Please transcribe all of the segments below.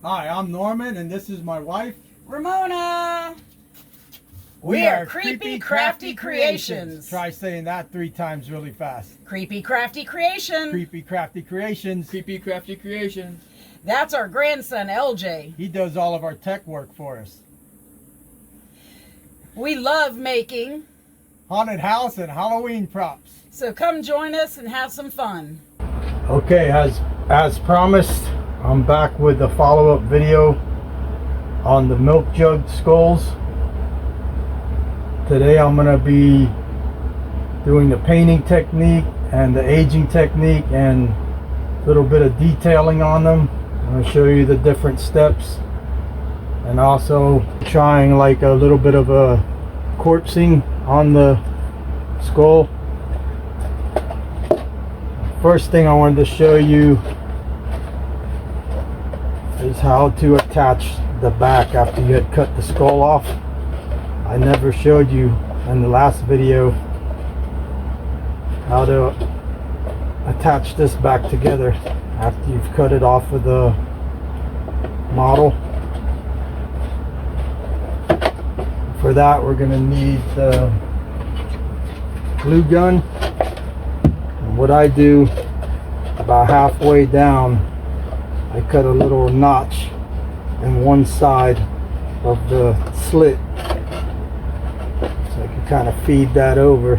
Hi, I'm Norman, and this is my wife, Ramona. We are Creepy Crafty Creations. Try saying that 3 times really fast. Creepy Crafty Creation. Creepy Crafty Creations. Creepy Crafty Creations. That's our grandson, LJ. He does all of our tech work for us. We love making Haunted house and Halloween props. So come join us and have some fun. Okay, as promised, I'm back with a follow-up video on the milk jug skulls. Today I'm going to be doing the painting technique and the aging technique and a little bit of detailing on them. I'm going to show you the different steps and also trying like a little bit of a corpsing on the skull. First thing I wanted to show you is how to attach the back after you had cut the skull off. I never showed you in the last video how to attach this back together after you've cut it off of the model. For that, we're going to need the glue gun. And what I do, about halfway down, I cut a little notch in one side of the slit, so I can kind of feed that over,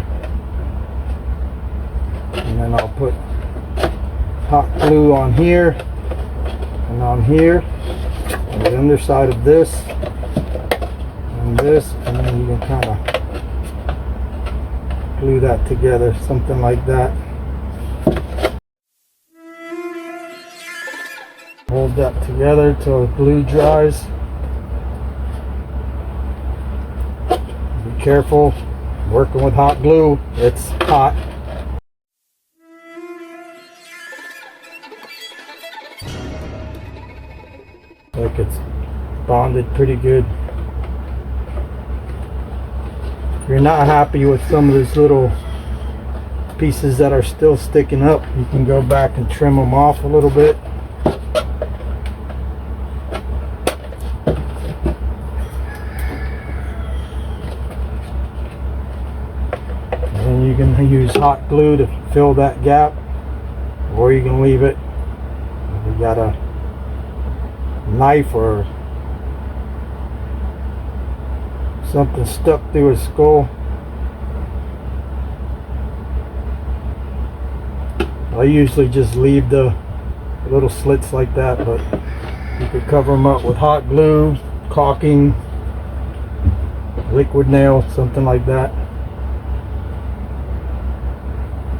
and then I'll put hot glue on here and on here, on the underside of this and this, and then you can kind of glue that together, something like that. Hold that together till the glue dries. Be careful working with hot glue, it's hot. Like it's bonded pretty good. If you're not happy with some of these little pieces that are still sticking up, you can go back and trim them off a little bit. And you can use hot glue to fill that gap, or you can leave it. If you got a knife or something stuck through his skull, I usually just leave the little slits like that, but you could cover them up with hot glue, caulking, liquid nail, something like that.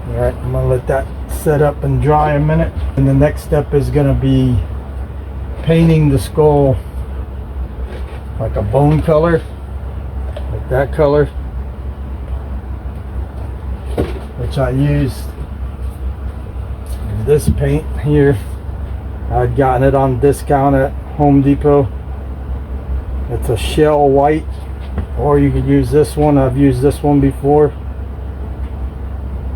Alright, I'm going to let that set up and dry a minute. And the next step is going to be painting the skull like a bone color, like that color, which I used this paint here. I'd gotten it on discount at Home Depot. It's a shell white, or you could use this one. I've used this one before.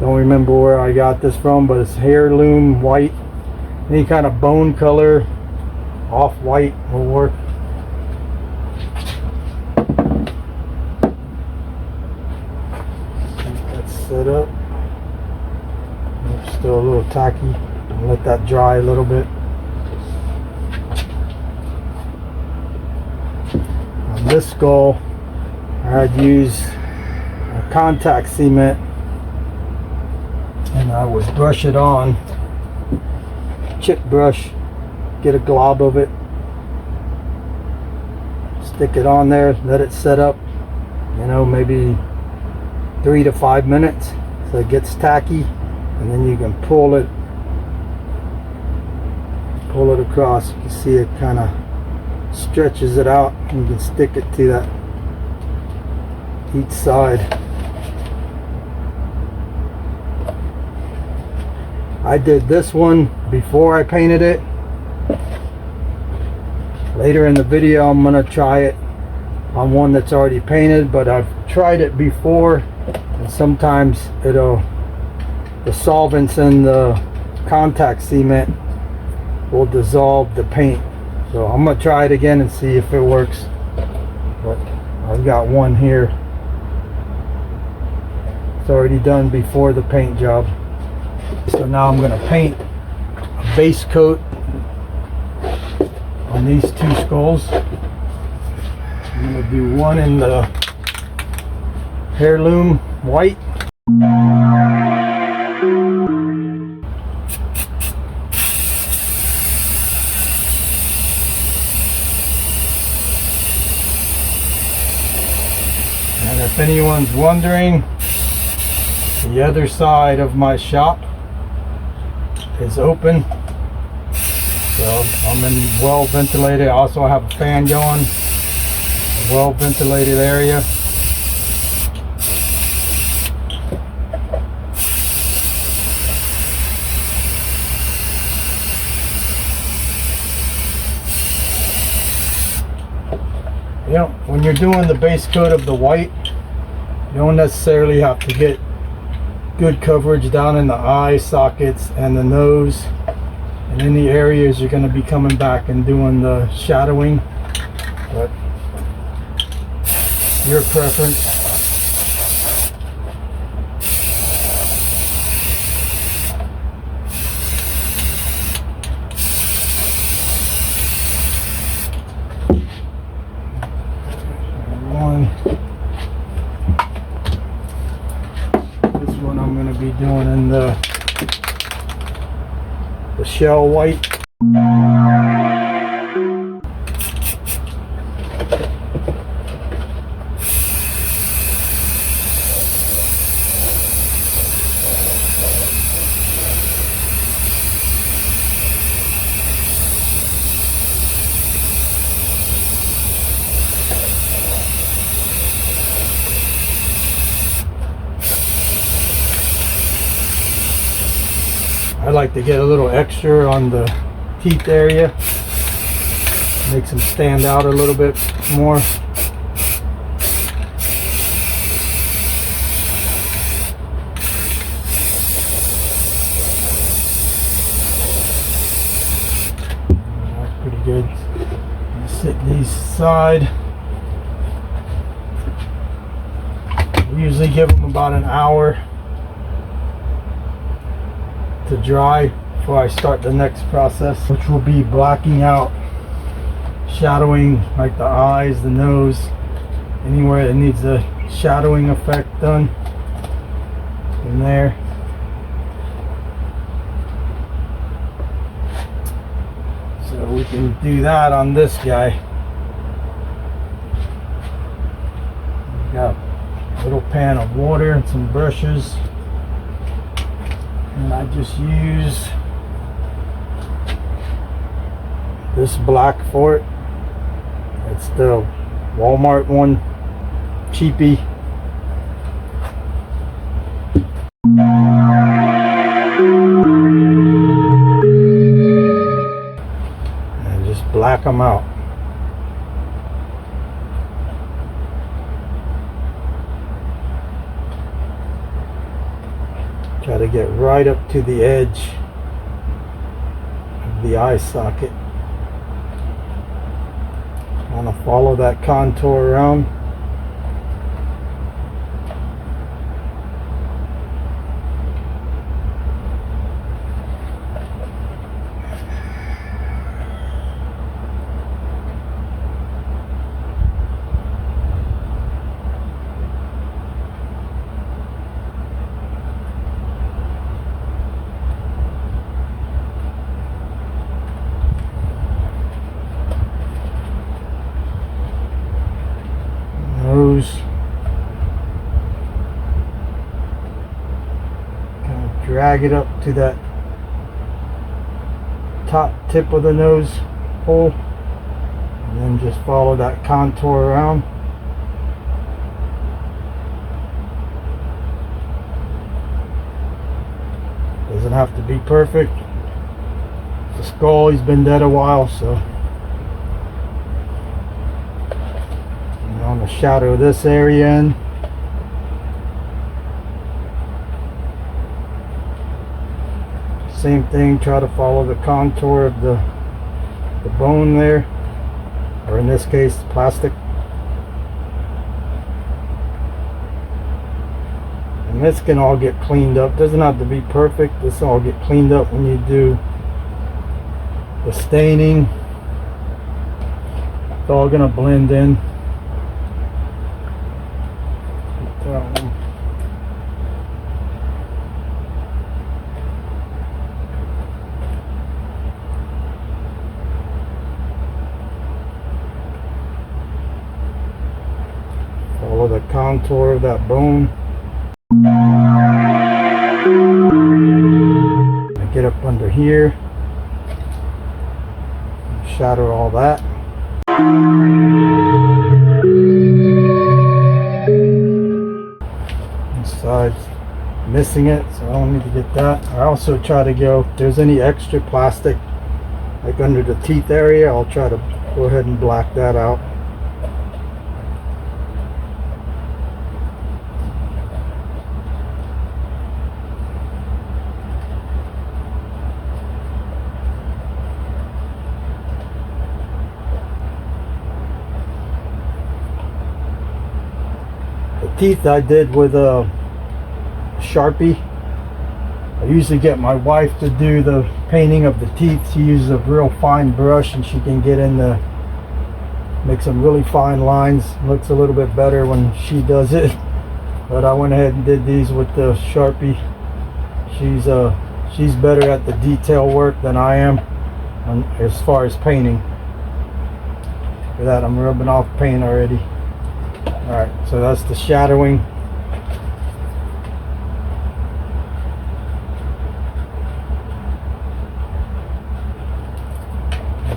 Don't remember where I got this from, but it's heirloom white. Any kind of bone color, off-white will work. Keep that set up. It's still a little tacky. I'll let that dry a little bit. On this skull, I'd use a contact cement, and I would brush it on, chip brush, get a glob of it, stick it on there, let it set up, you know, maybe 3 to 5 minutes so it gets tacky, and then you can pull it across. You can see it kind of stretches it out, and you can stick it to that each side. I did this one before I painted it. Later in the video I'm going to try it on one that's already painted, but I've tried it before, and sometimes the solvents in the contact cement will dissolve the paint So I'm gonna try it again and see if it works. But I've got one here. It's already done before the paint job. So now I'm gonna paint a base coat on these two skulls. I'm gonna do one in the heirloom white. And if anyone's wondering, the other side of my shop is open. So I'm in well ventilated. I also have a fan going. A well ventilated area. You know, when you're doing the base coat of the white, you don't necessarily have to get good coverage down in the eye sockets and the nose and in the areas you're going to be coming back and doing the shadowing, but your preference. This one I'm going to be doing in the shell white. I like to get a little extra on the teeth area, makes them stand out a little bit more. That's pretty good. Sit these aside. We usually give them about an hour to dry before I start the next process, which will be blacking out, shadowing like the eyes, the nose, anywhere that needs a shadowing effect done in there. So we can do that on this guy. We've got a little pan of water and some brushes. And I just use this black for it. It's the Walmart one, cheapy. And just black them out. Try to get right up to the edge of the eye socket. Want to follow that contour around. Nose. Kind of drag it up to that top tip of the nose hole, and then just follow that contour around. Doesn't have to be perfect. The skull, he's been dead a while, so I'm gonna shadow this area in. Same thing, try to follow the contour of the the bone there, or in this case plastic. And this can all get cleaned up. Doesn't have to be perfect. This all get cleaned up when you do the staining. It's all gonna blend in. Follow the contour of that bone. I get up under here, shadow all that. This side's missing it, so I don't need to get that. I also try to go, if there's any extra plastic like under the teeth area, I'll try to go ahead and black that out. Teeth I did with a Sharpie. I usually get my wife to do the painting of the teeth. She uses a real fine brush and she can get in the, make some really fine lines. Looks a little bit better when she does it, but I went ahead and did these with the Sharpie. She's better at the detail work than I am as far as painting. For that, I'm rubbing off paint already. Alright, so that's the shadowing.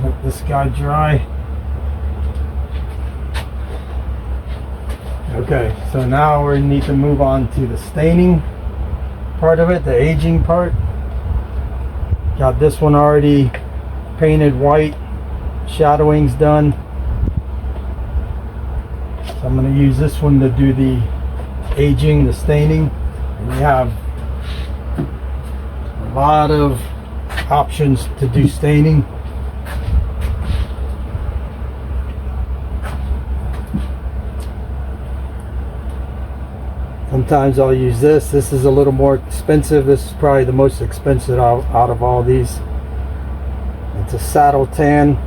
Let this guy dry. Okay, so now we need to move on to the staining part of it, the aging part. Got this one already painted white, shadowing's done. I'm going to use this one to do the aging, the staining. And we have a lot of options to do staining. Sometimes I'll use this. This is a little more expensive. This is probably the most expensive out of all these. It's a saddle tan.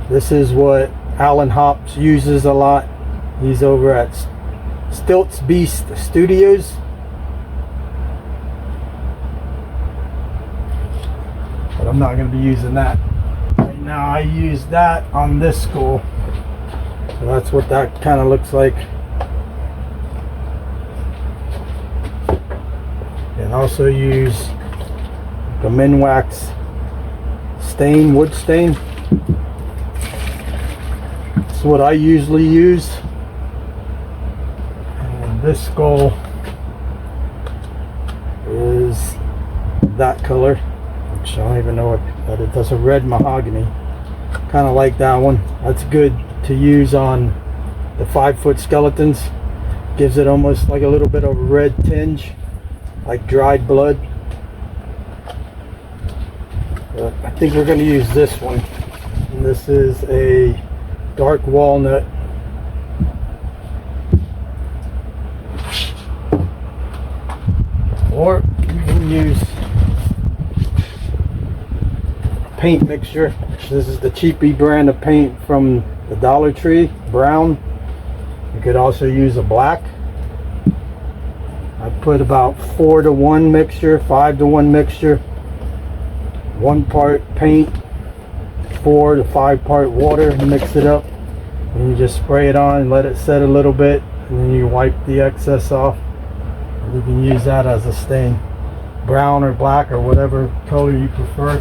This is what Alan Hops uses a lot. He's over at Stilts Beast Studios. But I'm not going to be using that. Right now I use that on this skull. So that's what that kind of looks like. And also use the Minwax stain, wood stain. That's what I usually use. And this skull is that color, which I don't even know what that is. That's a red mahogany. Kind of like that one. That's good to use on the 5-foot skeletons. Gives it almost like a little bit of a red tinge, like dried blood. But I think we're going to use this one. And this is a dark walnut. Or you can use paint mixture. This is the cheapy brand of paint from the Dollar Tree, brown. You could also use a black. I put about 4-to-1 mixture, 5-to-1 mixture, 1 part paint, 4 to 5 part water, and mix it up. And you just spray it on and let it set a little bit, and then you wipe the excess off. And you can use that as a stain, brown or black or whatever color you prefer.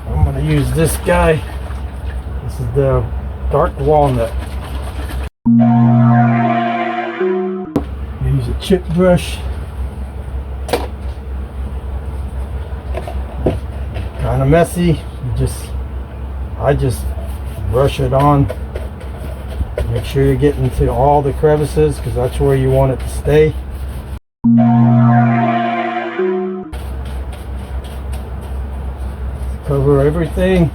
I'm going to use this guy. This is the dark walnut. Use a chip brush. Kind of messy. I just brush it on. Make sure you're getting to all the crevices, because that's where you want it to stay. cover everything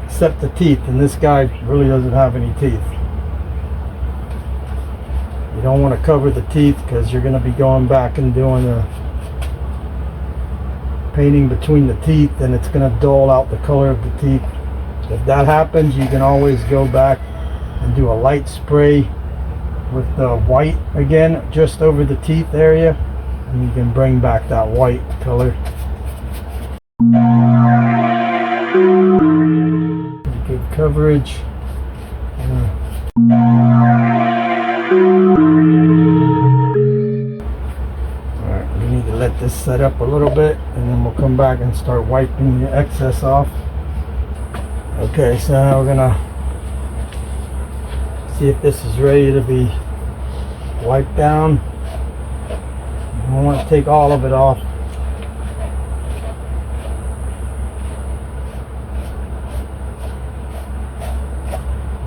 except the teeth, and this guy really doesn't have any teeth. You don't want to cover the teeth because you're going to be going back and doing the painting between the teeth, and it's going to dull out the color of the teeth. If that happens, you can always go back and do a light spray with the white again just over the teeth area, and you can bring back that white color. Pretty good coverage. Alright, we need to let this set up a little bit, and then we'll come back and start wiping the excess off. Okay, so now we're gonna see if this is ready to be wiped down. I want to take all of it off.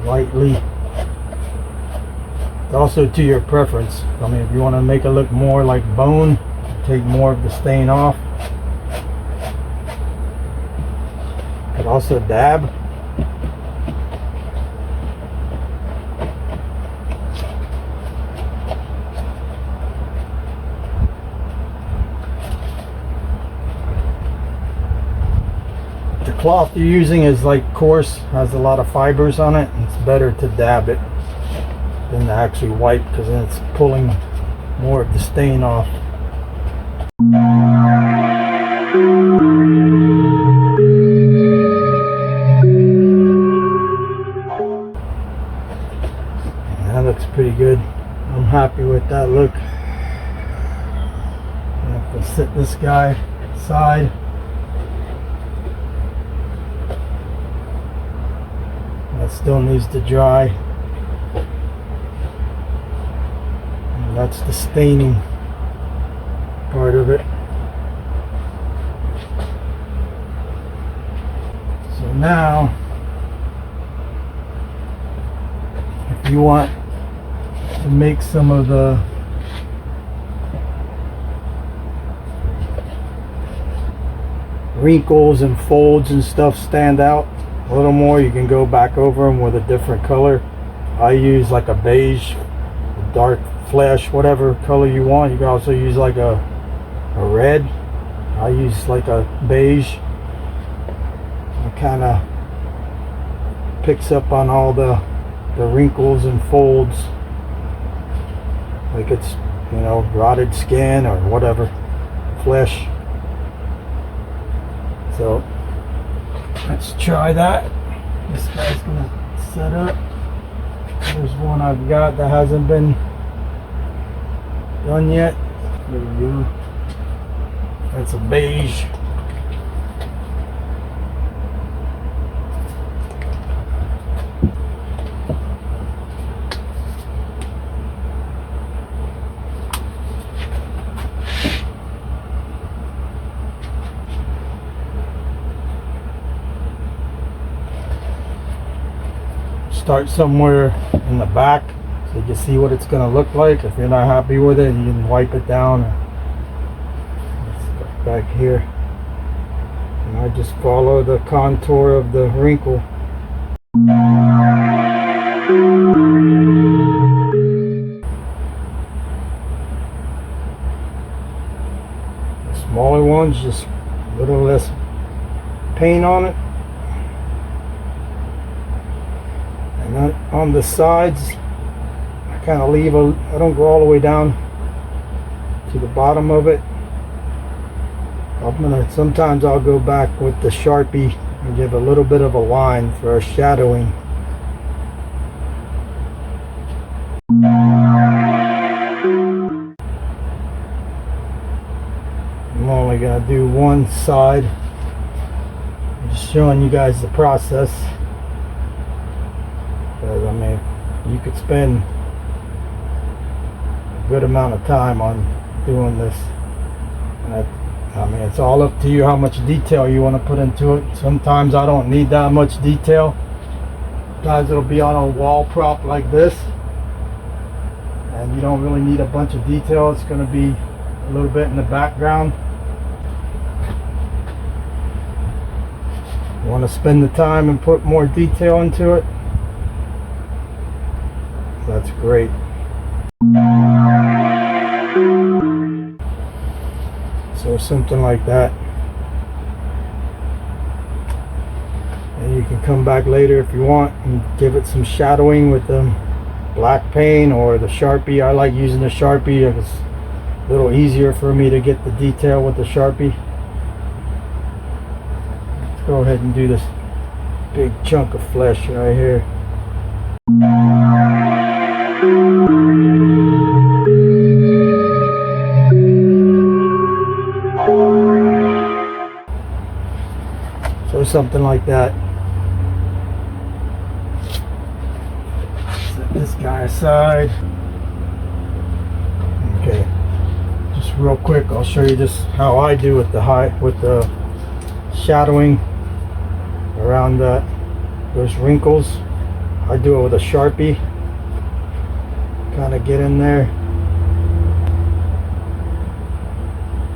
Lightly. It's also to your preference. I mean, if you want to make it look more like bone, take more of the stain off. You could also dab. The cloth you're using is like coarse, has a lot of fibers on it. It's better to dab it than to actually wipe, because then it's pulling more of the stain off. That looks pretty good. I'm happy with that look. I have to set this guy aside. That still needs to dry. And that's the staining part of it. So now, if you want to make some of the wrinkles and folds and stuff stand out a little more, you can go back over them with a different color. I use like a beige, a dark flesh, whatever color you want. You can also use like a red. I use like a beige. It kind of picks up on all the wrinkles and folds, like it's, you know, rotted skin or whatever, flesh. So let's try that. This guy's gonna set up. There's one I've got that hasn't been done yet. There we go. That's a beige. Start somewhere in the back so you can see what it's going to look like. If you're not happy with it, you can wipe it down. Let's go back here, and I just follow the contour of the wrinkle. The smaller ones, just a little less paint on it. And on the sides, I kind of leave I don't go all the way down to the bottom of it. Sometimes I'll go back with the Sharpie and give a little bit of a line for a shadowing. I'm only gonna do one side. I'm just showing you guys the process. Because I mean, you could spend a good amount of time on doing this. And I mean, it's all up to you how much detail you want to put into it. Sometimes I don't need that much detail. Sometimes it'll be on a wall prop like this, and you don't really need a bunch of detail. It's going to be a little bit in the background. want to spend the time and put more detail into it, that's great. So something like that. And you can come back later if you want and give it some shadowing with the black paint or the Sharpie. I like using the Sharpie. It's a little easier for me to get the detail with the Sharpie. Let's go ahead and do this big chunk of flesh right here. So something like that. Set this guy aside. Okay, just real quick, I'll show you just how I do with the shadowing around those wrinkles. I do it with a Sharpie. Kind of get in there.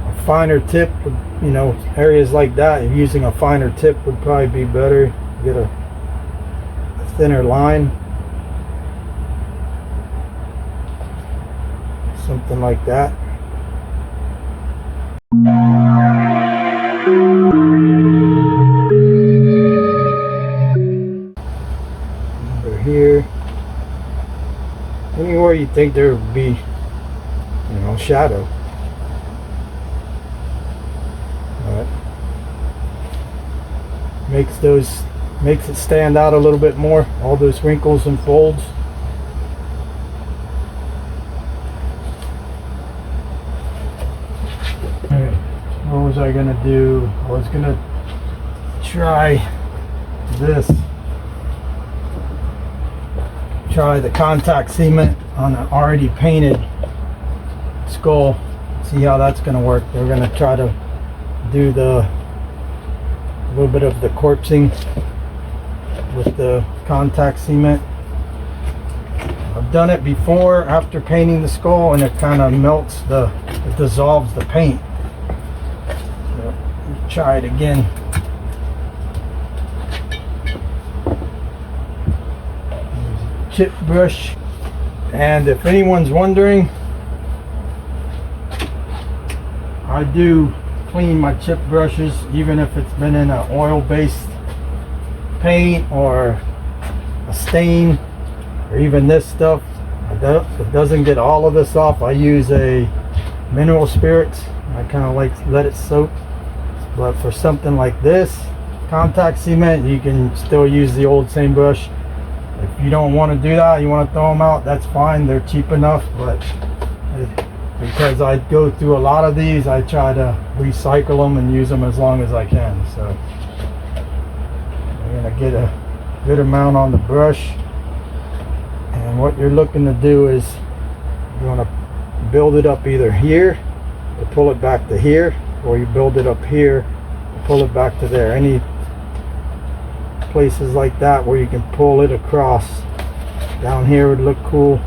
A finer tip would, you know, areas like that, using a finer tip would probably be better. Get a thinner line. Something like that. Over here. Anywhere you think there would be, you know, shadow. Makes it stand out a little bit more, all those wrinkles and folds. Alright, what was I gonna do? I was gonna try this. Try the contact cement on an already painted skull. See how that's gonna work. We're gonna try to do a little bit of the corpsing with the contact cement. I've done it before after painting the skull, and it kind of melts it dissolves the paint. So, try it again. Chip brush, and if anyone's wondering, I do clean my chip brushes even if it's been in an oil-based paint or a stain, or even this stuff. It doesn't get all of this off. I use a mineral spirits. I kind of like let it soak. But for something like this contact cement, you can still use the old same brush. If you don't want to do that, you want to throw them out, that's fine. They're cheap enough. But because I go through a lot of these, I try to recycle them and use them as long as I can. So I'm going to get a good amount on the brush. And what you're looking to do is you want to build it up either here to pull it back to here, or you build it up here to pull it back to there. Any places like that where you can pull it across. Down here would look cool.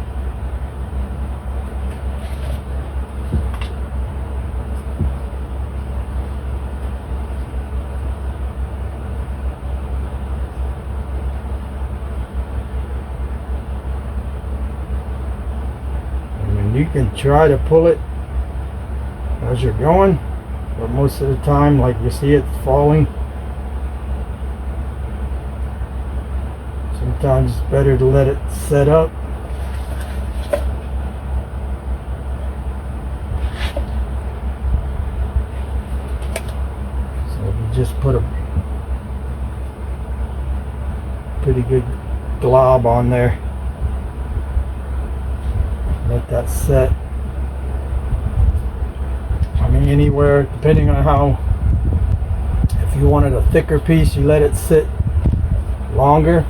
You can try to pull it as you're going, but most of the time, like you see, it's falling. Sometimes it's better to let it set up. So if you just put a pretty good glob on there, let that set. I mean, anywhere, depending on how, if you wanted a thicker piece, you let it sit longer.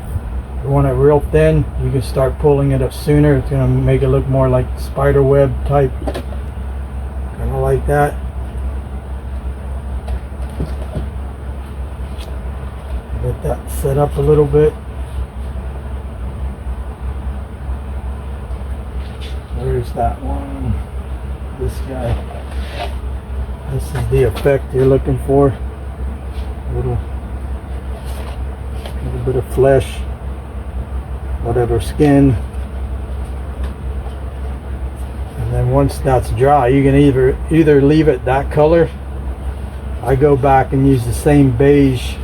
If you want it real thin, you can start pulling it up sooner. It's going to make it look more like spider web type, kind of like that. Let that set up a little bit. Where's that one? This guy. This is the effect you're looking for. Little little bit of flesh, whatever skin. And then once that's dry, you can either leave it that color. I go back and use the same beige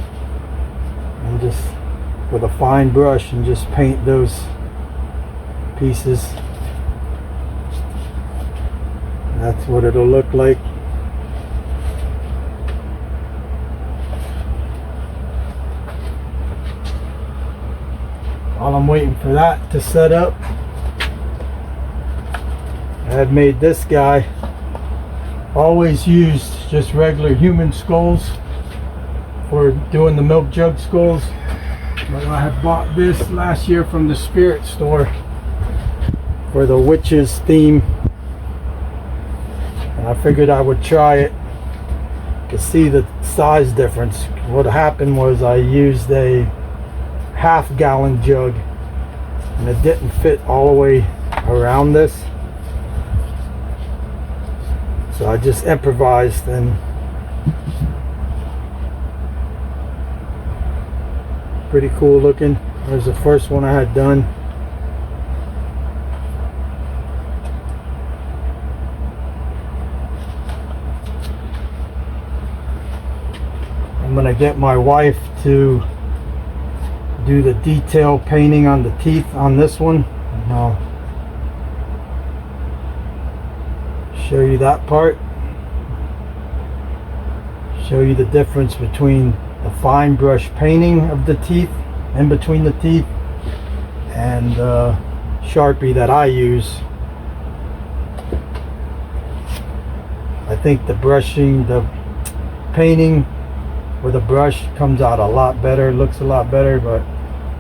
and just with a fine brush and just paint those pieces. That's what it'll look like. While I'm waiting for that to set up, I had made this guy. Always used just regular human skulls for doing the milk jug skulls, but I had bought this last year from the spirit store for the witches theme, and I figured I would try it to see the size difference. What happened was I used a half-gallon jug and it didn't fit all the way around this, so I just improvised, and pretty cool looking. There's the first one I had done. I'm gonna get my wife to do the detail painting on the teeth on this one, and I'll show you that part. Show you the difference between the fine brush painting of the teeth, in between the teeth, and Sharpie that I use. I think the brushing, the painting with a brush comes out a lot better, looks a lot better, but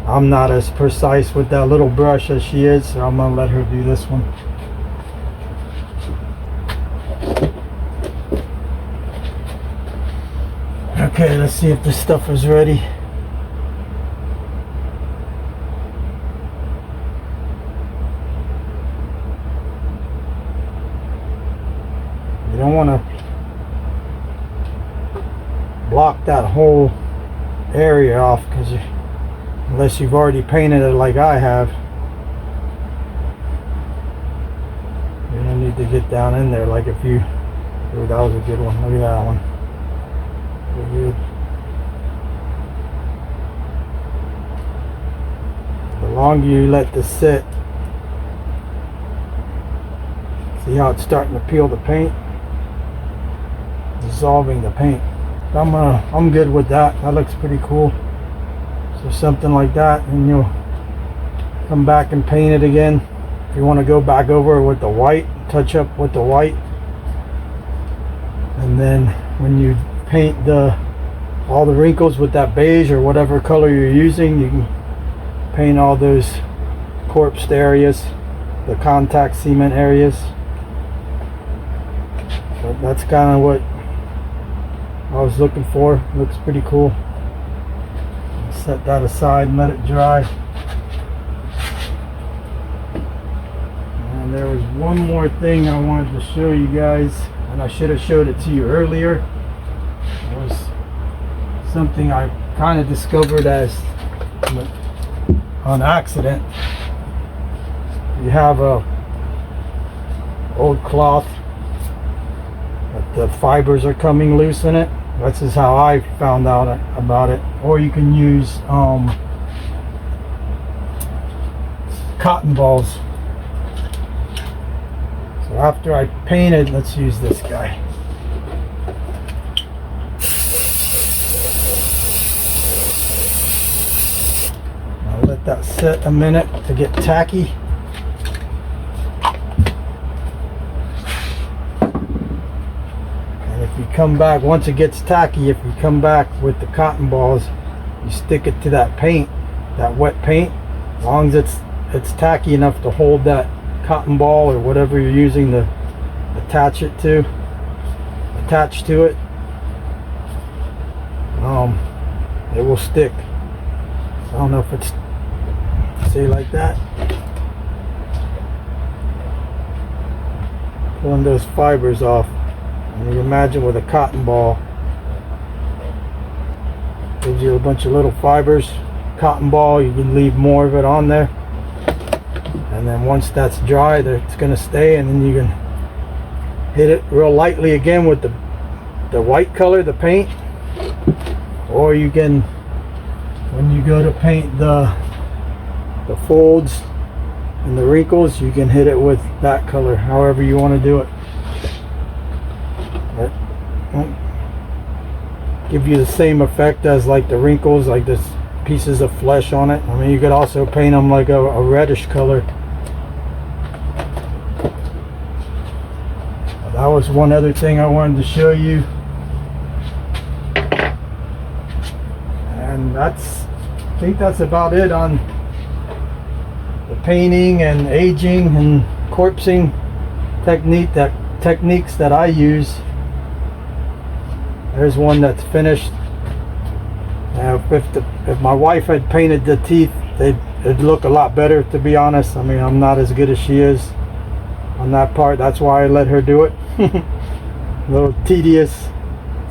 I'm not as precise with that little brush as she is, so I'm gonna let her do this one. Okay, let's see if this stuff is ready. You don't want to block that whole area off, because unless you've already painted it like I have, you don't need to get down in there. Like if you, oh, that was a good one. Look at that one. Good. The longer you let this sit, see how it's starting to peel the paint, dissolving the paint. I'm good with that. That looks pretty cool. So something like that, and you'll come back and paint it again. If you want to go back over with the white, touch up with the white, and then when you paint all the wrinkles with that beige or whatever color you're using, you can paint all those corpsed areas, the contact cement areas. But that's kind of what I was looking for. Looks pretty cool. Set that aside and let it dry. And there was one more thing I wanted to show you guys, and I should have showed it to you earlier. It was something I kind of discovered as on accident. You have a old cloth, but the fibers are coming loose in it. This is how I found out about it. Or you can use cotton balls. So after I painted, let's use this guy. I'll let that sit a minute to get tacky. If you come back, once it gets tacky, if you come back with the cotton balls, you stick it to that paint, that wet paint, as long as it's tacky enough to hold that cotton ball or whatever you're using to attach to it, it will stick. I don't know if it's, see, like that, pulling those fibers off. And you imagine with a cotton ball, gives you a bunch of little fibers, cotton ball, you can leave more of it on there. And then once that's dry, it's going to stay, and then you can hit it real lightly again with the white color, the paint. Or you can, when you go to paint the folds and the wrinkles, you can hit it with that color, however you want to do it. It won't give you the same effect as like the wrinkles, like this pieces of flesh on it. I mean, you could also paint them like a reddish color. That was one other thing I wanted to show you. And I think that's about it on the painting and aging and corpsing techniques that I use. There's one that's finished. If my wife had painted the teeth, it'd look a lot better, to be honest. I mean, I'm not as good as she is on that part. That's why I let her do it. A little tedious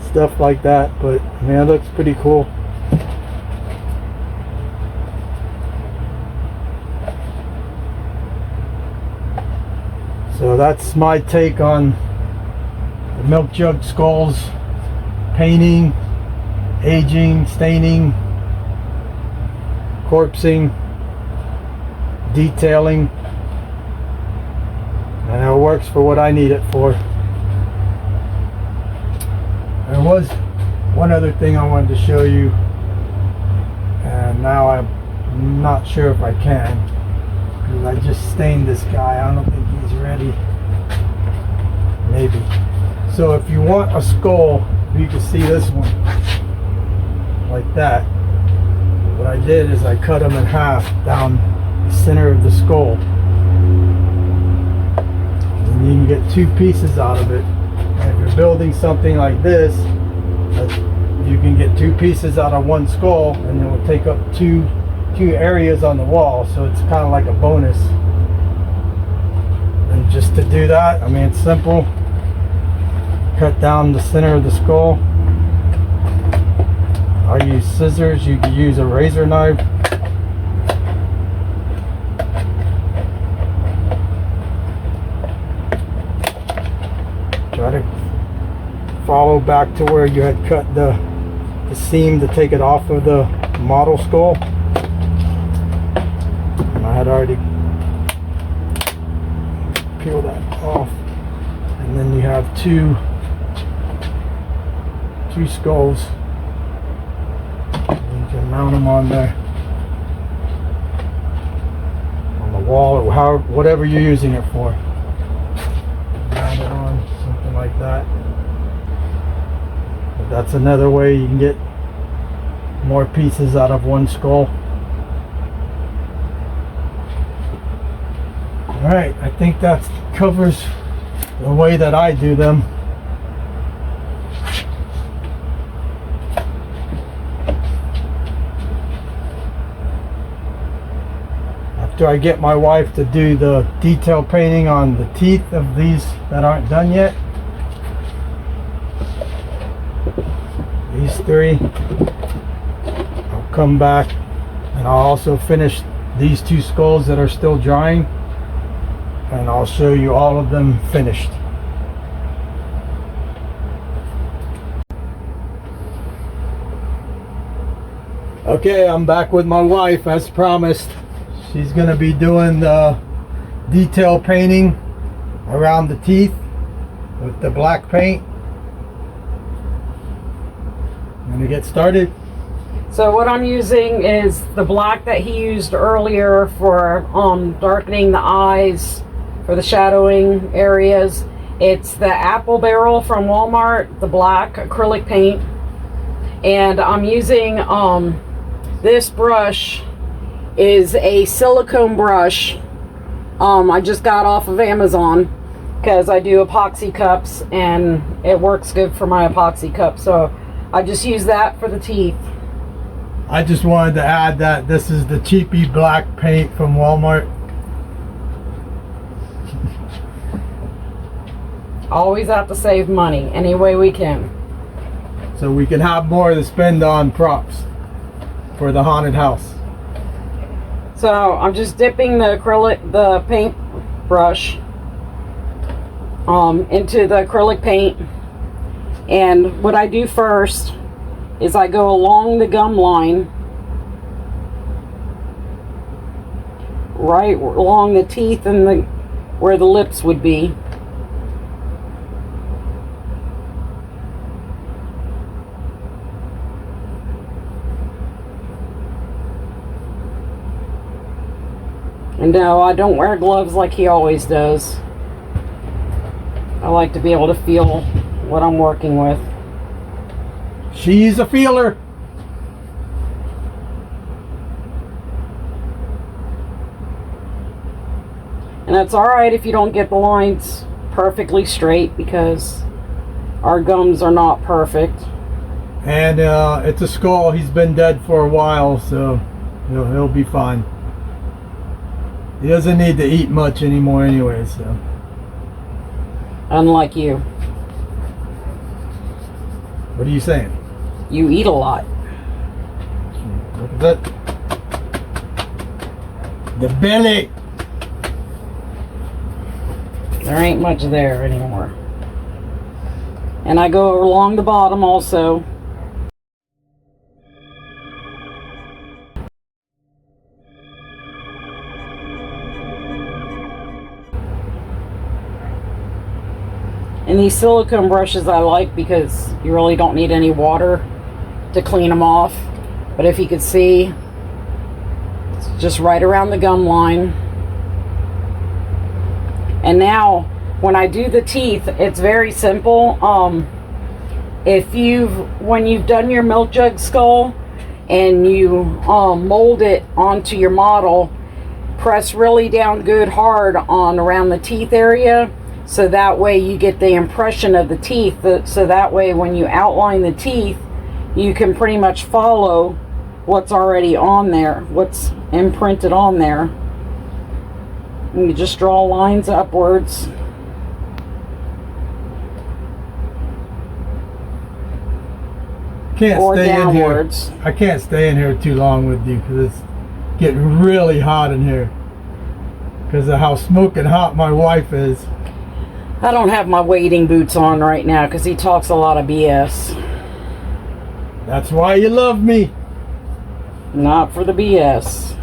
stuff like that, but I mean, it looks pretty cool. So that's my take on the milk jug skulls, painting, aging, staining, corpsing, detailing, and it works for what I need it for. There was one other thing I wanted to show you, and now I'm not sure if I can, because I just stained this guy. I don't think he's ready. Maybe. So if you want a skull, you can see this one like that. What I did is I cut them in half down the center of the skull, and you can get two pieces out of it. And if you're building something like this, you can get two pieces out of one skull, and it will take up two areas on the wall, so it's kind of like a bonus. And just to do that, I mean, it's simple. Cut down the center of the skull. I use scissors. You can use a razor knife. Try to follow back to where you had cut the seam to take it off of the model skull. And I had already peeled that off. And then you have two skulls. You can mount them on there, on the wall, or however, whatever you're using it for. Mount it on, something like that. But that's another way you can get more pieces out of one skull. Alright, I think that covers the way that I do them. After I get my wife to do the detail painting on the teeth of these that aren't done yet, these three, I'll come back and I'll also finish these two skulls that are still drying, and I'll show you all of them finished. Okay, I'm back with my wife as promised. She's gonna be doing the detail painting around the teeth with the black paint. I'm gonna get started. So what I'm using is the black that he used earlier for darkening the eyes, for the shadowing areas. It's the apple barrel from Walmart, the black acrylic paint. And I'm using this brush is a silicone brush I just got off of Amazon, because I do epoxy cups and it works good for my epoxy cup. So I just use that for the teeth. I just wanted to add that this is the cheapy black paint from Walmart. Always have to save money any way we can, so we can have more to spend on props for the haunted house. So I'm just dipping the paint brush into the acrylic paint, and what I do first is I go along the gum line, right along the teeth and where the lips would be. And no, I don't wear gloves like he always does. I like to be able to feel what I'm working with. She's a feeler. And that's alright if you don't get the lines perfectly straight, because our gums are not perfect. And it's a skull. He's been dead for a while, so he'll be fine. He doesn't need to eat much anymore anyway, so. Unlike you. What are you saying? You eat a lot. Look at that. The belly. There ain't much there anymore. And I go along the bottom also. And these silicone brushes I like because you really don't need any water to clean them off. But if you could see, it's just right around the gum line. And now when I do the teeth, it's very simple. When you've done your milk jug skull and you mold it onto your model, press really down good hard on around the teeth area, so that way you get the impression of the teeth. So that way when you outline the teeth, you can pretty much follow what's already on there, what's imprinted on there. And you just draw lines upwards. Or downwards. In here. I can't stay in here too long with you because it's getting really hot in here because of how smoking hot my wife is. I don't have my wading boots on right now because he talks a lot of BS. That's why you love me. Not for the BS.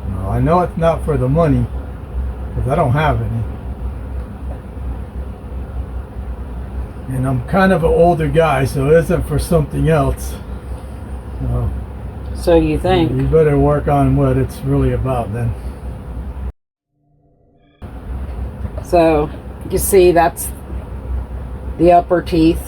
No, I know it's not for the money because I don't have any. And I'm kind of an older guy, so it isn't for something else. So you think? You better work on what it's really about then. So you see, that's the upper teeth.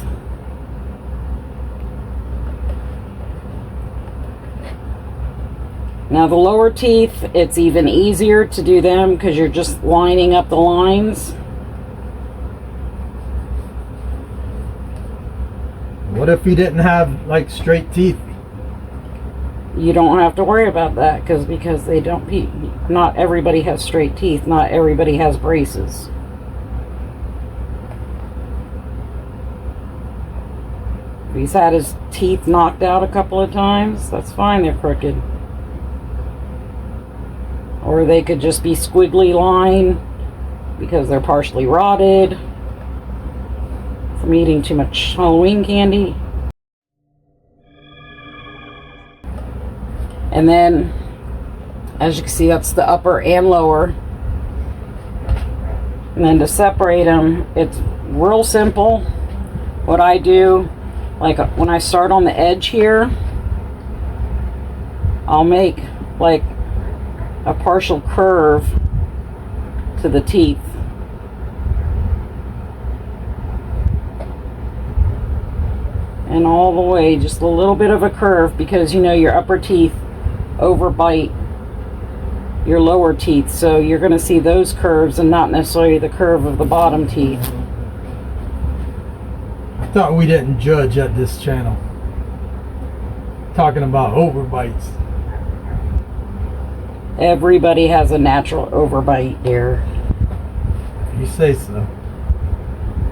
Now the lower teeth, it's even easier to do them because you're just lining up the lines. What if he didn't have like straight teeth? You don't have to worry about that because they don't. Not everybody has straight teeth. Not everybody has braces. If he's had his teeth knocked out a couple of times, that's fine. They're crooked. Or they could just be squiggly line because they're partially rotted from eating too much Halloween candy. And then, as you can see, that's the upper and lower. And then to separate them, it's real simple. What I do, like when I start on the edge here, I'll make like a partial curve to the teeth. And all the way, just a little bit of a curve, because you know your upper teeth overbite your lower teeth, so you're going to see those curves and not necessarily the curve of the bottom teeth. I thought we didn't judge at this channel. Talking about overbites. Everybody has a natural overbite here. You say so.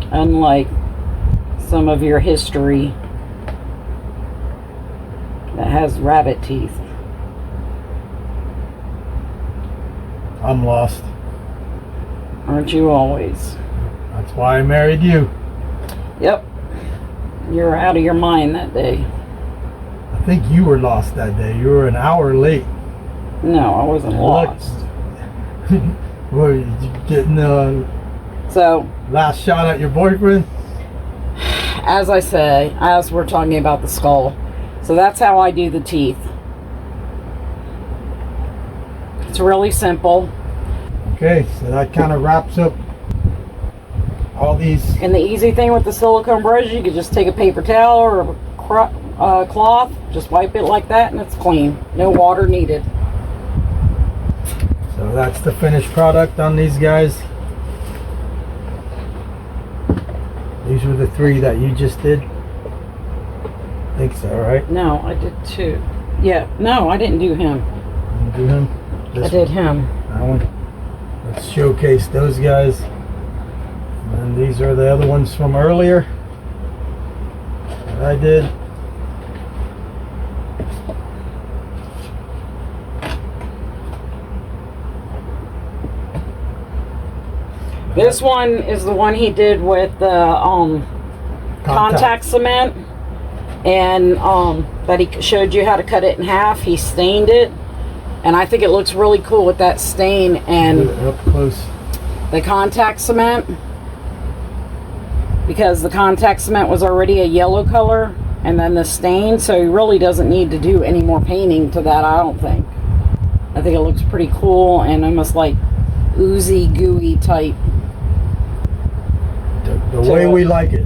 Unlike some of your history that has rabbit teeth. I'm lost. Aren't you always? That's why I married you. Yep. You're out of your mind that day. I think you were lost that day. You were an hour late. No, I wasn't lost. Were you getting the So, last shot at your boyfriend? as I say, as we're talking about the skull, so that's how I do the teeth. It's really simple. Okay, so that kind of wraps up all these. And the easy thing with the silicone brush, you could just take a paper towel or a cloth, just wipe it like that, and it's clean. No water needed. So that's the finished product on these guys. These were the 3 that you just did. I think so, right? No, I did 2. Yeah, no, I didn't do him. You do him? I did him. That one. Let's showcase those guys. And these are the other ones from earlier that I did. This one is the one he did with the contact cement, and that he showed you how to cut it in half. He stained it, and I think it looks really cool with that stain and up close. the contact cement, because the contact cement was already a yellow color, and then the stain, so he really doesn't need to do any more painting to that, I don't think. I think it looks pretty cool and almost like oozy, gooey type. The way we like it.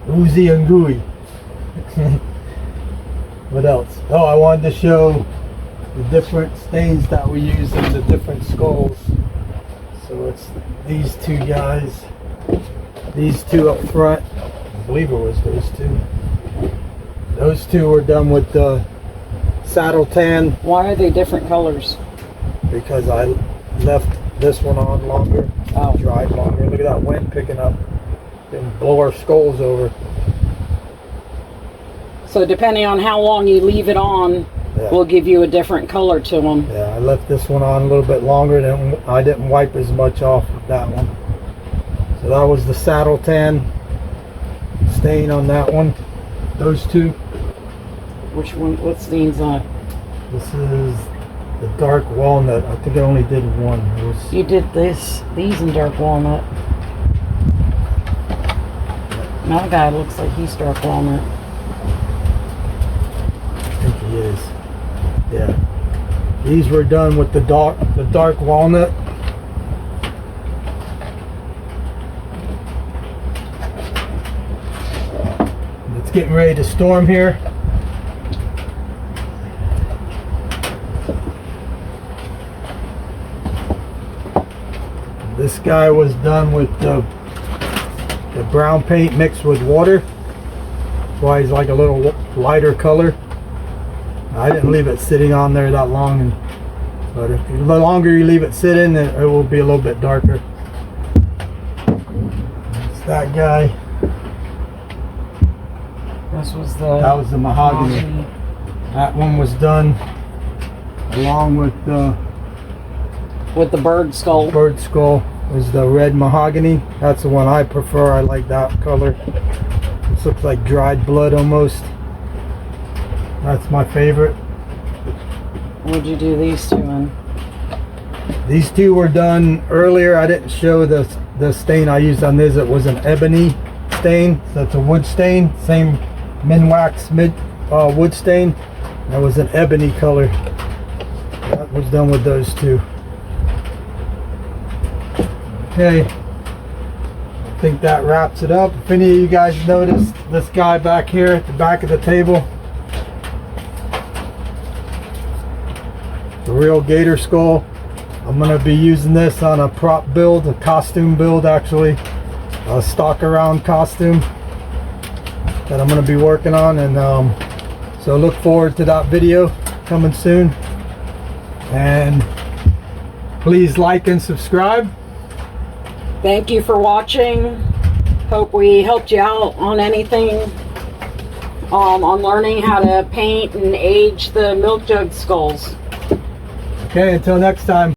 Oozy and gooey. What else? Oh, I wanted to show the different stains that we use in the different skulls. So it's these 2 guys. These 2 up front. I believe it was those 2. Those 2 were done with the saddle tan Why are they different colors? because I left this one on longer. Oh. Dried longer. Look at that wind picking up. Didn't blow our skulls over. So depending on how long you leave it on, Yeah. will give you a different color to them. Yeah, I left this one on a little bit longer. I didn't wipe as much off with that one. So that was the saddle tan stain on that one. Those 2. Which one? What stains that? This is the dark walnut. I think I only did one. It was, You did these in dark walnut. That guy looks like he's dark walnut. I think he is. Yeah. These were done with the dark walnut. It's getting ready to storm here. This guy was done with the brown paint mixed with water. That's why he's like a little lighter color. I didn't leave it sitting on there that long, but if the longer you leave it sitting, it will be a little bit darker. It's that guy. This was the. That was the mahogany. That one was done along with the bird skull. bird skull. Is the red mahogany. That's the one I prefer. I like that color. This looks like dried blood almost. That's my favorite. What'd you do these 2 in? These 2 were done earlier. I didn't show the stain I used on this. It was an ebony stain. So it's a wood stain. Same Minwax wood stain. That was an ebony color. That was done with those 2. Okay. I think that wraps it up. If any of you guys noticed this guy back here at the back of the table, the real gator skull. I'm going to be using this on a prop build, a costume build actually, a stalk around costume that I'm going to be working on, and so look forward to that video coming soon, and please like and subscribe. Thank you for watching. Hope we helped you out on anything, on learning how to paint and age the milk jug skulls. Okay, until next time.